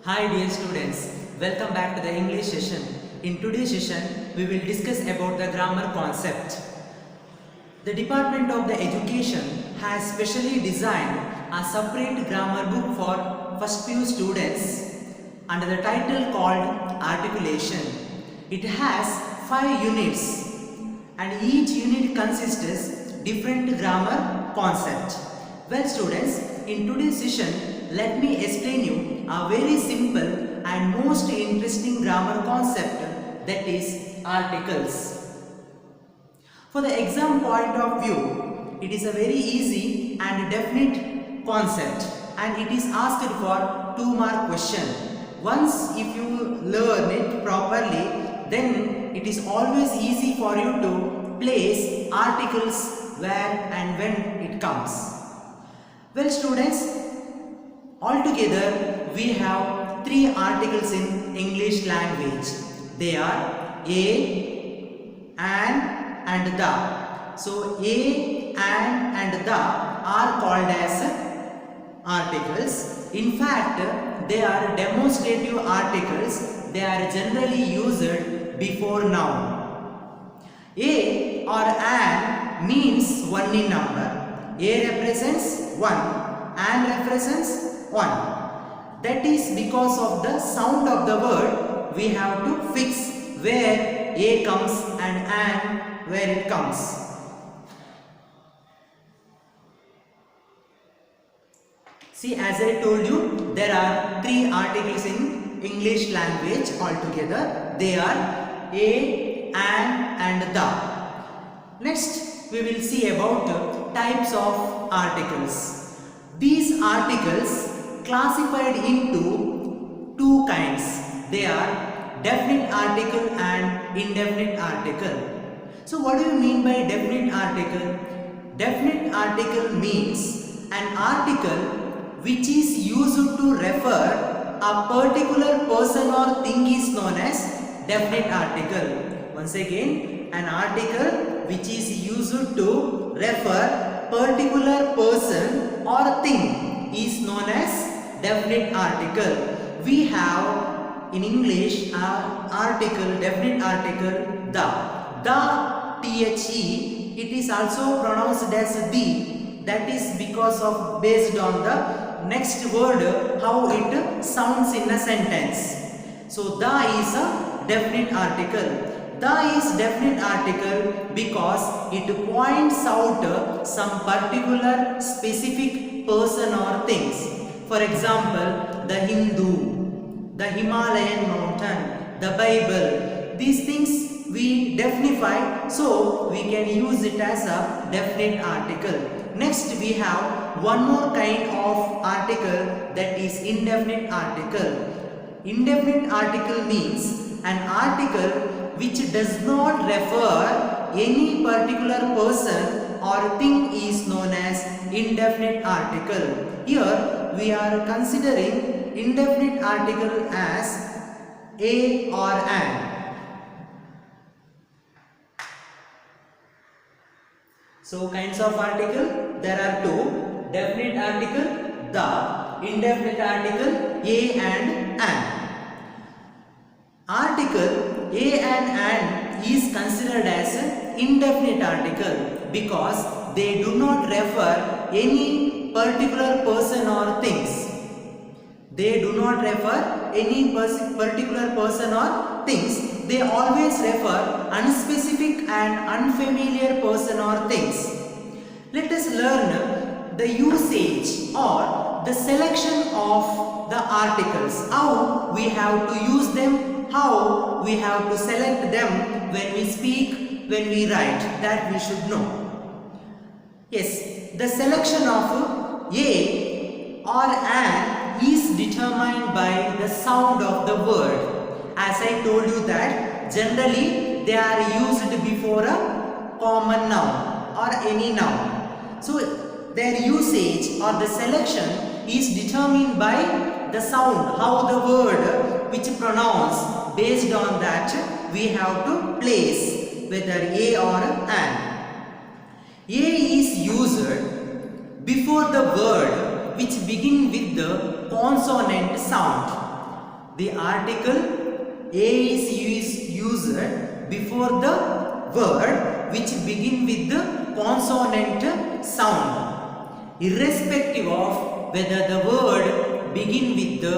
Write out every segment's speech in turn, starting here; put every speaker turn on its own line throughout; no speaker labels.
Hi dear students, welcome back to the English session. In today's session, we will discuss about the grammar concept. The Department of the Education has specially designed a separate grammar book for first PU students under the title called Articulation. It has 5 units and each unit consists different grammar concept. Well students, in today's session, let me explain you a very simple and most interesting grammar concept, that is articles. For the exam point of view, it is a very easy and definite concept and it is asked for 2-mark question. Once if you learn it properly, then it is always easy for you to place articles where and when it comes. Well students, altogether we have 3 articles in English language. They are a, and the. So a, and the are called as articles. In fact, they are demonstrative articles. They are generally used before noun. A or an means 1 in number. A represents 1, and represents 1. That is because of the sound of the word, we have to fix where A comes and where it comes. See, as I told you, there are 3 articles in English language altogether. They are a, and the. Next, we will see about types of articles. These articles classified into 2 kinds. They are definite article and indefinite article. So what do you mean by definite article? Definite article means an article which is used to refer a particular person or thing is known as definite article. Once again, an article which is used to refer particular person or thing is known as definite article. We have in English article, definite article the. The, the, it is also pronounced as the. That is because of based on the next word how it sounds in a sentence. So the is a definite article. The is definite article because it points out some particular specific person or things. For example, the Hindu, the Himalayan mountain, the Bible. These things we definify, so we can use it as a definite article. Next we have one more kind of article, that is indefinite article. Indefinite article means an article which does not refer any particular person or thing is known as indefinite article. Here we are considering indefinite article as a or an. So kinds of article, there are 2. Definite article, the. Indefinite article, a and an. Article a and an is considered as an indefinite article because they do not refer any particular person or things. They do not refer any particular person or things. They always refer unspecific and unfamiliar person or things. Let us learn the usage or the selection of the articles. How we have to use them, how we have to select them when we speak, when we write. That we should know. Yes, the selection of a or an is determined by the sound of the word. As I told you that generally they are used before a common noun or any noun. So their usage or the selection is determined by the sound, how the word which pronounce. Based on that we have to place whether a or an. A is used before the word which begin with the consonant sound. the article A is used before the word which begin with the consonant sound, irrespective of whether the word begin with the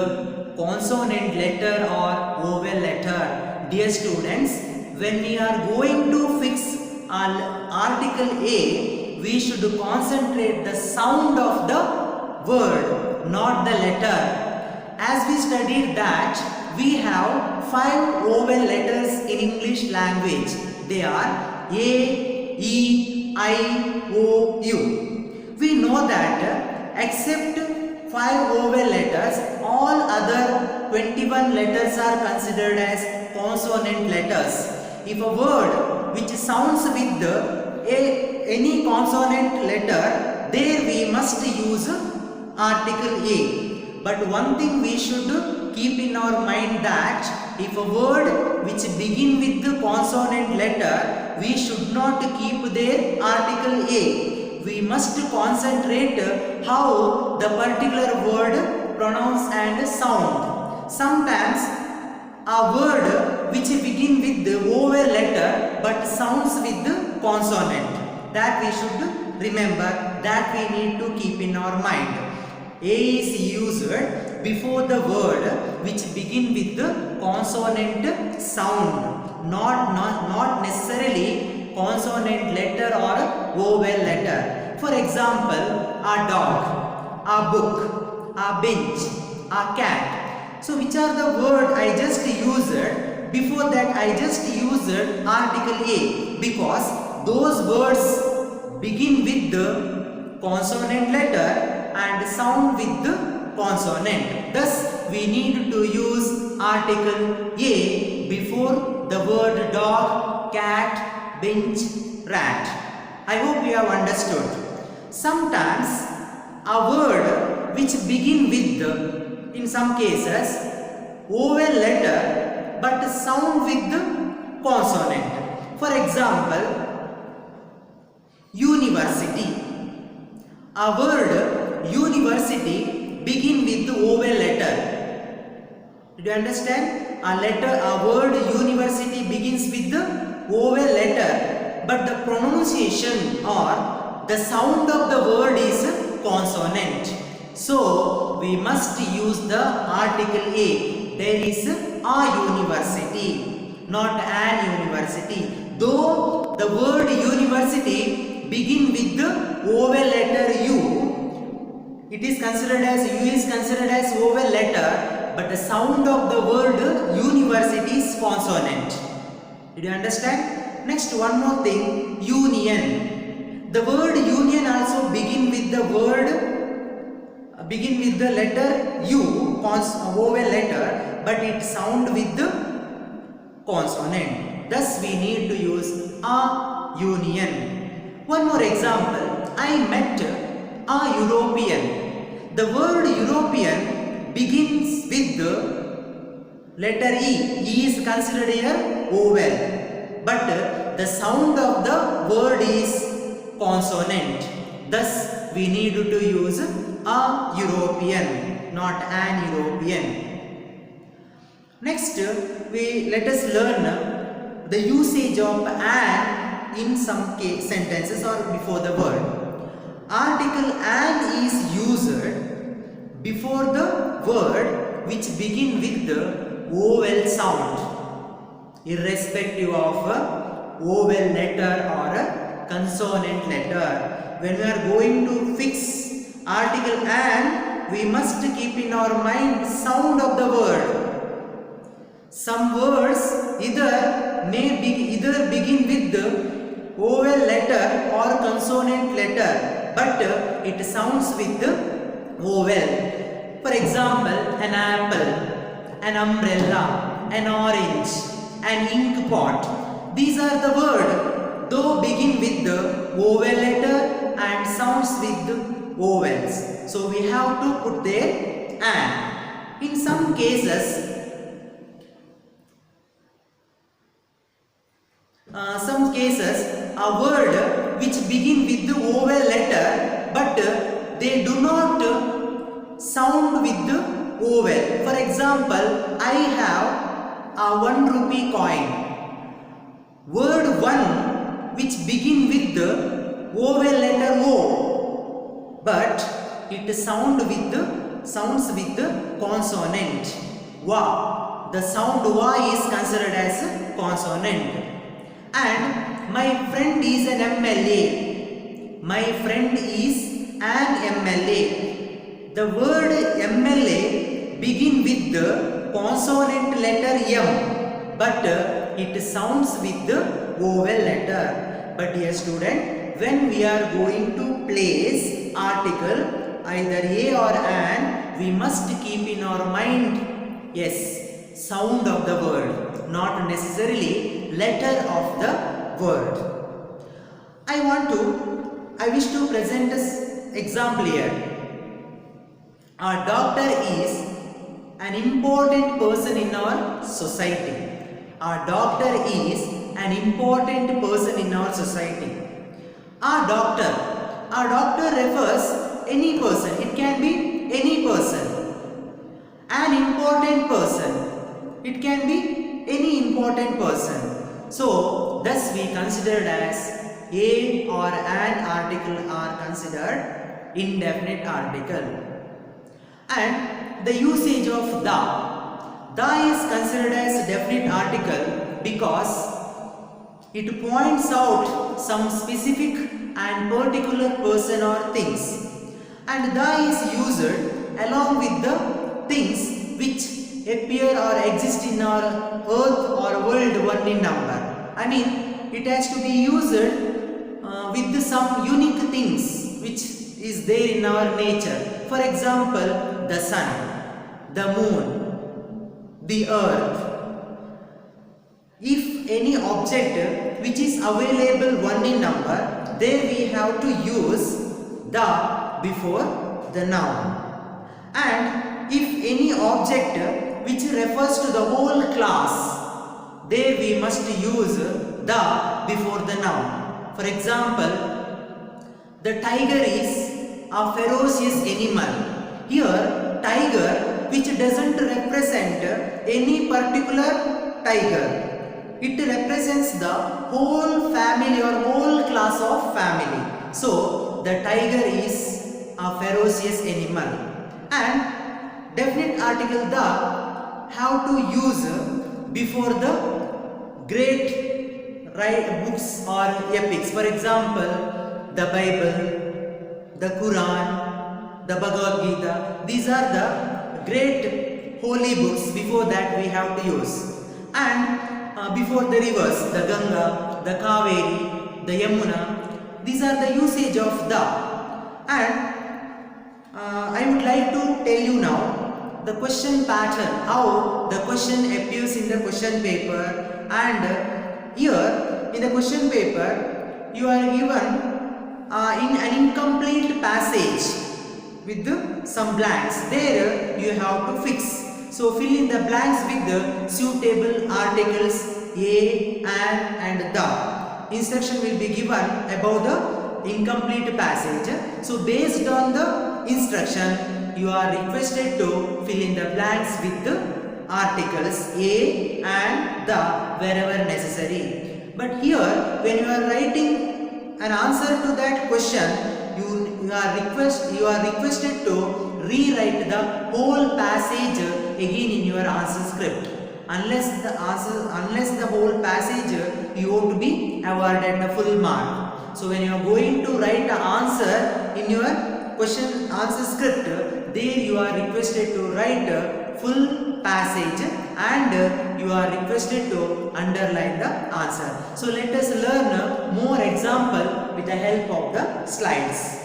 consonant letter or vowel letter. Dear students, when we are going to fix article A, we should concentrate the sound of the word, not the letter. As we studied that we have 5 vowel letters in English language. They are A, E, I, O, U. We know that except 5 vowel letters, all other 21 letters are considered as consonant letters. If a word which sounds with any consonant letter, there we must use article A. But one thing we should keep in our mind that if a word which begin with the consonant letter, we should not keep their article A. We must concentrate how the particular word pronounce and sound. Sometimes a word which begin with the vowel letter but sounds with the consonant, that we should remember, that we need to keep in our mind. A is used before the word which begin with the consonant sound, not necessarily consonant letter or vowel letter. For example, a dog, a book, a bench, a cat. So which are the word I just used? Before that I just used article A, because those words begin with the consonant letter and sound with the consonant. Thus, we need to use article A before the word dog, cat, bench, rat. I hope you have understood. Sometimes a word which begin with the, in some cases, vowel letter but sound with the consonant. For example, university. A word university begin with the vowel letter. Did you understand? A word university begins with the vowel letter, but the pronunciation or the sound of the word is consonant. So we must use the article A. There is a university, not an university. Though the word university begin with the vowel letter U, it is considered as U is considered as vowel letter, but the sound of the word university is consonant. Did you understand? Next, one more thing, union. The word union also begin with the letter U, vowel letter, but it sound with the consonant. Thus, we need to use a union. One more example, I met a European. The word European begins with the letter E. E is considered a vowel, but the sound of the word is consonant. Thus, we need to use a European, not an European. Next, let us learn the usage of an in some sentences or before the word. Article an is used before the word which begin with the vowel sound, irrespective of vowel letter or consonant letter. When we are going to fix article an, we must keep in our mind sound of the word. Some words either begin with the vowel letter or consonant letter, but it sounds with the vowel. For example, an apple, an umbrella, an orange, an ink pot. These are the words though begin with the vowel letter and sounds with the vowels. So we have to put there an. In some cases, a word which begin with the vowel letter but they do not sound with the vowel. For example, I have a 1 rupee coin. Word 1 which begin with the vowel letter O, but it sounds with the consonant wa. The sound wa is considered as consonant. And my friend is an MLA. My friend is an MLA. The word MLA begin with the consonant letter M, but it sounds with the vowel letter. But dear student, when we are going to place article either a or an, we must keep in our mind, yes, sound of the word, not necessarily letter of the word. I wish to present an example here. A doctor is an important person in our society. A doctor is an important person in our society. A doctor refers any person. It can be any person. An important person. It can be any important person. So, thus we considered as a or an article are considered indefinite article. And the usage of the is considered as definite article because it points out some specific and particular person or things, and the is used along with the things which appear or exist in our earth or world one in number. I mean, it has to be used with some unique things which is there in our nature. For example, the sun, the moon, the earth. If any object which is available one in number, there we have to use the before the noun. And if any object which refers to the whole class, there we must use the before the noun. For example, the tiger is a ferocious animal. Here, tiger which doesn't represent any particular tiger. It represents the whole family or whole class of family. So, the tiger is a ferocious animal. And definite article the have to use before the great books or epics. For example, the Bible, the Quran, the Bhagavad Gita. These are the great holy books. Before that we have to use. And before the rivers, the Ganga, the Kaveri, the Yamuna, these are the usage of the. And I would like to tell you now the question pattern, how the question appears in the question paper. And here in the question paper you are given in an incomplete passage with some blanks. There you have to fix. So fill in the blanks with the suitable articles a, and the. Instruction will be given about the incomplete passage. So based on the instruction, you are requested to fill in the blanks with the articles a and the wherever necessary. But here, when you are writing an answer to that question, you are requested to rewrite the whole passage again in your answer script. Unless the whole passage you ought to be awarded the full mark. So when you are going to write the answer in your question answer script, there you are requested to write full passage and you are requested to underline the answer. So let us learn more example with the help of the slides.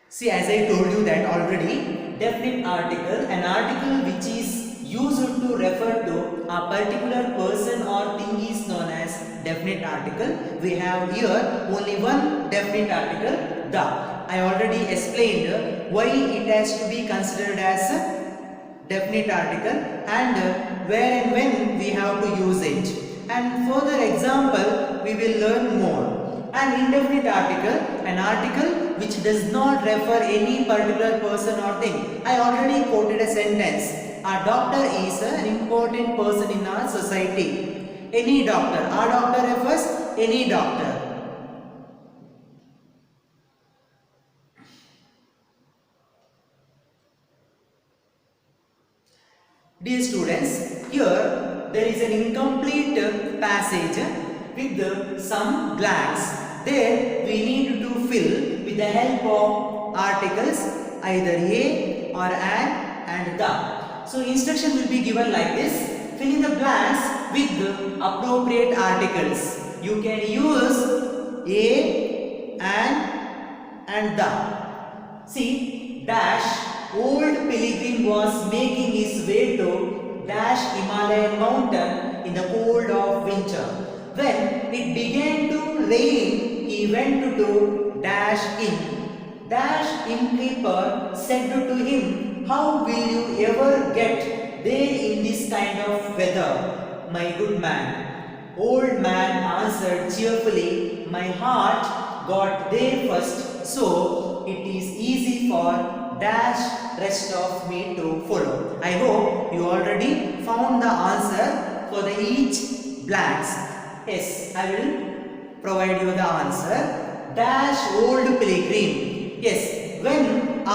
See, as I told you that already, definite article, an article which is used to refer to a particular person or thing is known as definite article. We have here only one definite article, the. I already explained why it has to be considered as a definite article and where and when we have to use it. And further example, we will learn more. And indefinite article, an article which does not refer any particular person or thing. I already quoted a sentence. A doctor is an important person in our society. Any doctor. Our doctor refers any doctor. Dear students, here there is an incomplete passage with some blanks. There we need to fill with the help of articles either a or an and the. So instruction will be given like this. Fill in the blanks with the appropriate articles. You can use a and the. See, dash old pilgrim was making his way to dash Himalayan mountain in the cold of winter. When it began to rain, he went to dash inn. Dash innkeeper said to him, "How will you ever get there in this kind of weather, my good man?" Old man answered cheerfully, "My heart got there first, so it is easy for dash rest of me to follow." I hope you already found the answer for the each blanks. Yes, I will provide you the answer. Dash old pilgrim. Yes, when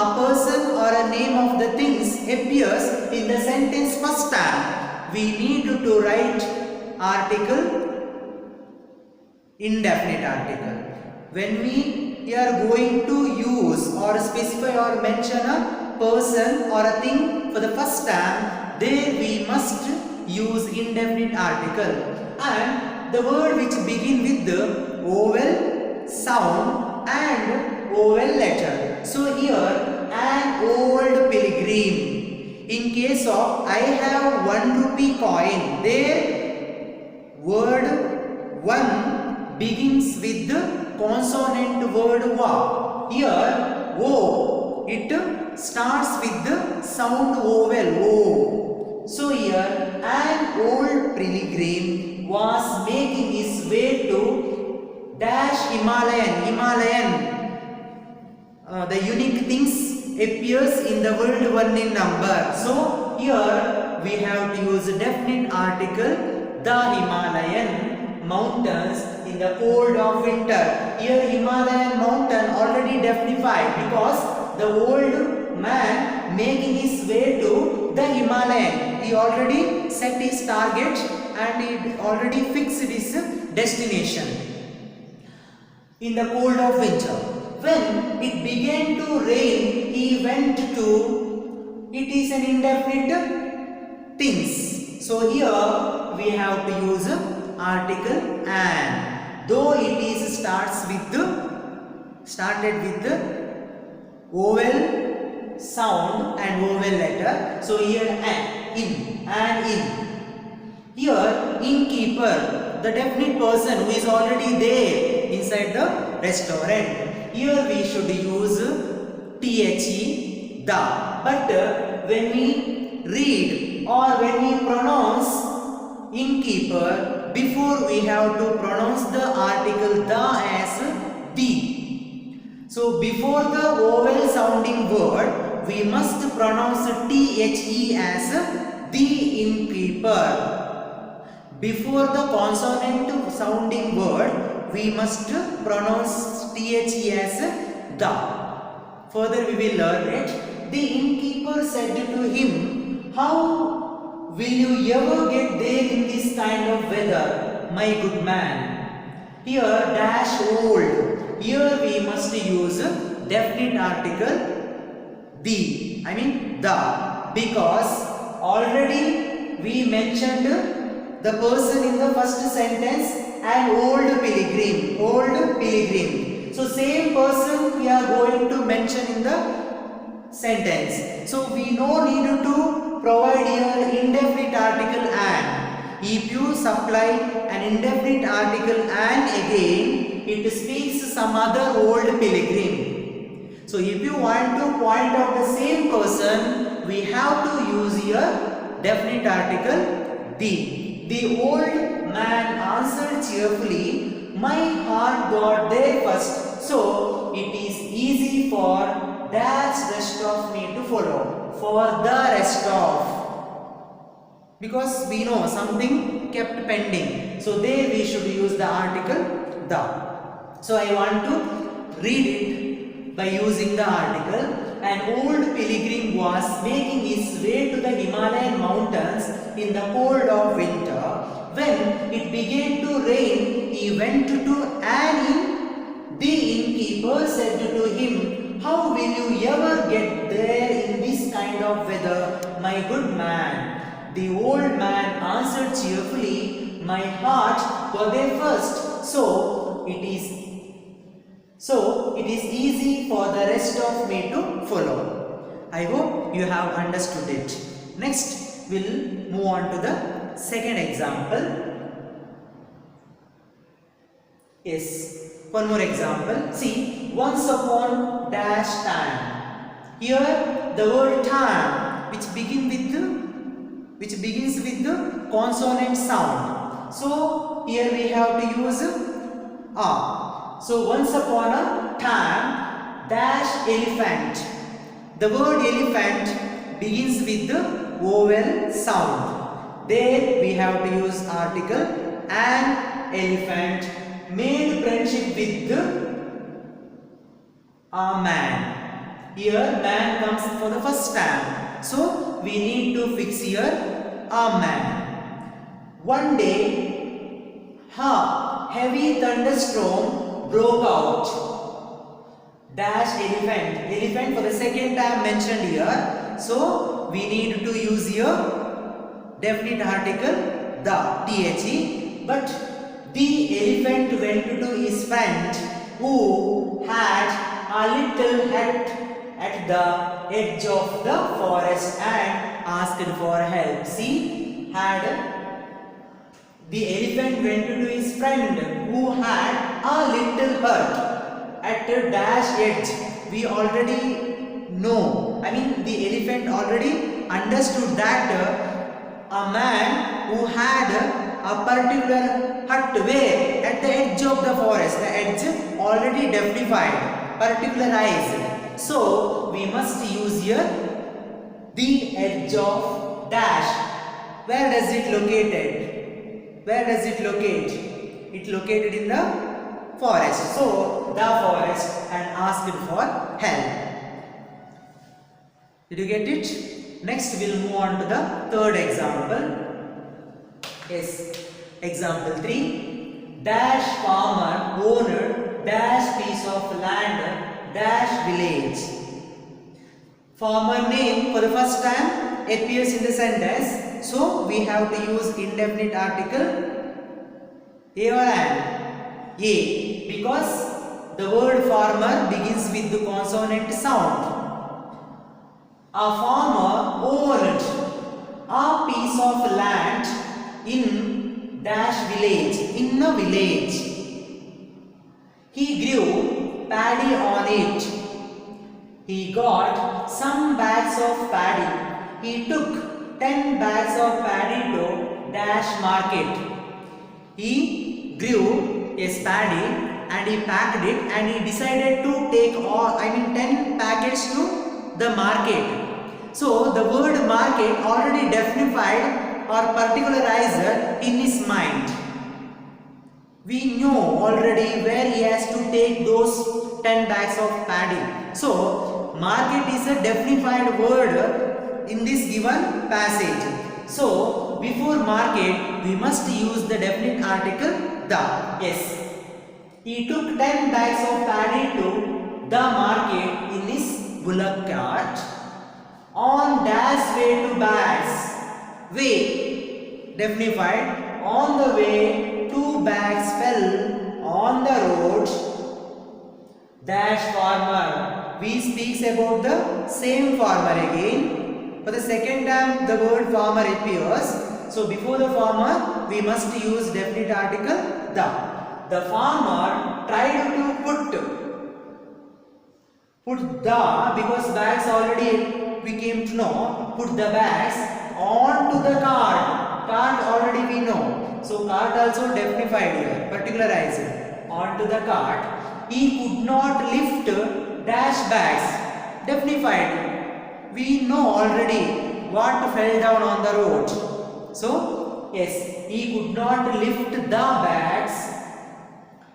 a person or a name of the things appears in the sentence first time, we need to write article, indefinite article. When we are going to use or specify or mention a person or a thing for the first time, there we must use indefinite article. And the word which begin with the vowel sound and vowel letter. So here, an old pilgrim. In case of I have 1 rupee coin, there word 1 begins with the consonant word wa. Here o, it starts with the sound vowel o. So here an old pilgrim was making his way to dash Himalayan. The unique things appears in the word 1 in number. So here we have to use a definite article, the Himalayan mountains in the cold of winter. Here Himalayan mountain already definified because the old man making his way to the Himalayan. He already set his target and he already fixed his destination in the cold of winter. When it began to rain, he went to, it is an indefinite things. So here we have to use article and. Though it is started with the vowel sound and vowel letter. So here and in. Here innkeeper, the definite person who is already there inside the restaurant. Here we should use the. But when we read or when we pronounce innkeeper, before we have to pronounce the article the as the. So before the vowel sounding word, we must pronounce the as the innkeeper. Before the consonant sounding word, we must pronounce the as the. Further we will learn it. The innkeeper said to him, "How will you ever get there in this kind of weather, my good man?" Here dash old. Here we must use definite article the. Because already we mentioned the person in the first sentence, an old pilgrim. So same person we are going to mention in the sentence. So we no need to provide here indefinite article an. If you supply an indefinite article an again, it speaks some other old pilgrim. So if you want to point out the same person, we have to use here definite article the. The old man answered cheerfully, my heart got there first, so it is easy for that rest of me to follow. For the rest of. Because we know something kept pending. So there we should use the article the. So I want to read it by using the article. An old pilgrim was making his way to the Himalayan mountains in the cold of winter. When it began to rain, he went to an inn. The innkeeper said to him, "How will you ever get there in this kind of weather, my good man?" The old man answered cheerfully, "My heart got there first, so it is easy for the rest of me to follow." I hope you have understood it. Next, we'll move on to the second example. Yes, one more example. See, once upon dash time. Here, the word time, which begins with the consonant sound. So here we have to use a. So once upon a time, dash elephant. The word elephant begins with the vowel sound. There we have to use article. An elephant made friendship with a man. Here man comes for the first time. So we need to fix here a man. One day, heavy thunderstorm broke out. Dash elephant. Elephant for the second time mentioned here. So we need to use here definite article the the. But the elephant went to his friend who had a little hut at the edge of the forest and asked for help. See, the elephant went to his friend who had a little hut at the dash edge. We already know, the elephant already understood that a man who had a particular hut where at the edge of the forest, the edge already defined, particularized. So we must use here the edge of dash. Where does it located? Where does it locate? It located in the forest. So the forest and asked for help. Did you get it? Next we'll move on to the third example. Yes, example 3. Dash farmer owned dash piece of land dash village. Farmer name for the first time appears in the sentence. So we have to use indefinite article a or an. A, because the word farmer begins with the consonant sound. A farmer owned a piece of land in dash village, in a village. He grew paddy on it. He got some bags of paddy. He took 10 bags of paddy to dash market. He grew a paddy and he packed it and he decided to take 10 packets to the market. So the word market already definified or particularized in his mind. We know already where he has to take those 10 bags of paddy. So market is a definified word in this given passage. So before market we must use the definite article the. Yes. He took 10 bags of paddy to the market in his bullock cart. On dash way to bags. Way definified. On the way 2 bags fell on the road. Dash farmer. We speaks about the same farmer again. For the second time the word farmer appears. So before the farmer we must use definite article the. The farmer tried to put the, because bags already we came to know, put the bags onto the cart. Cart already we know. So cart also definified here, particularized. onto the cart. He could not lift dash bags. Dignified. We know already what fell down on the road. So, yes, he could not lift the bags.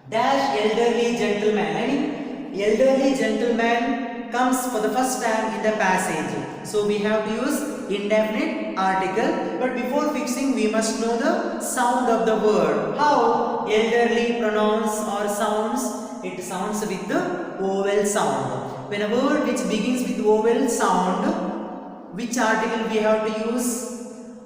Dash elderly gentleman. I mean, elderly gentleman comes for the first time in the passage. So, we have to use indefinite article. But before fixing, we must know the sound of the word. How elderly pronounce or sounds? It sounds with the vowel sound. When a word which begins with vowel sound, which article we have to use?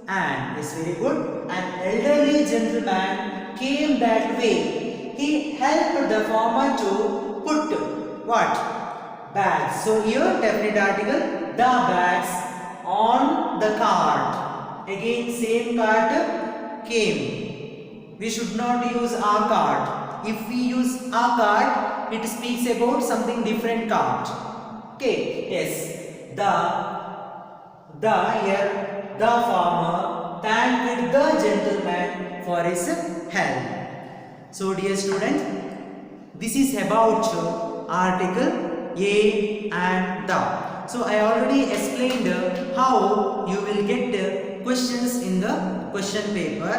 And. Yes, very good. An elderly gentleman came that way. He helped the farmer to put what? Bags. So here definite article, the bags on the cart. Again same cart came. We should not use our cart. If we use our cart, it speaks about something different cart. Okay, yes. Here the farmer thanked the gentleman for his help. So dear student, this is about article a and the. So I already explained how you will get questions in the question paper,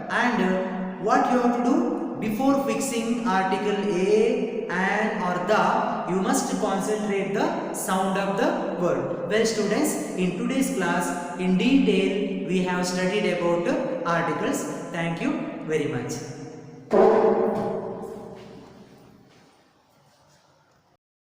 and what you have to do before fixing article a and or the, you must concentrate the sound of the word. Well students, in today's class in detail we have studied about articles. Thank you very much.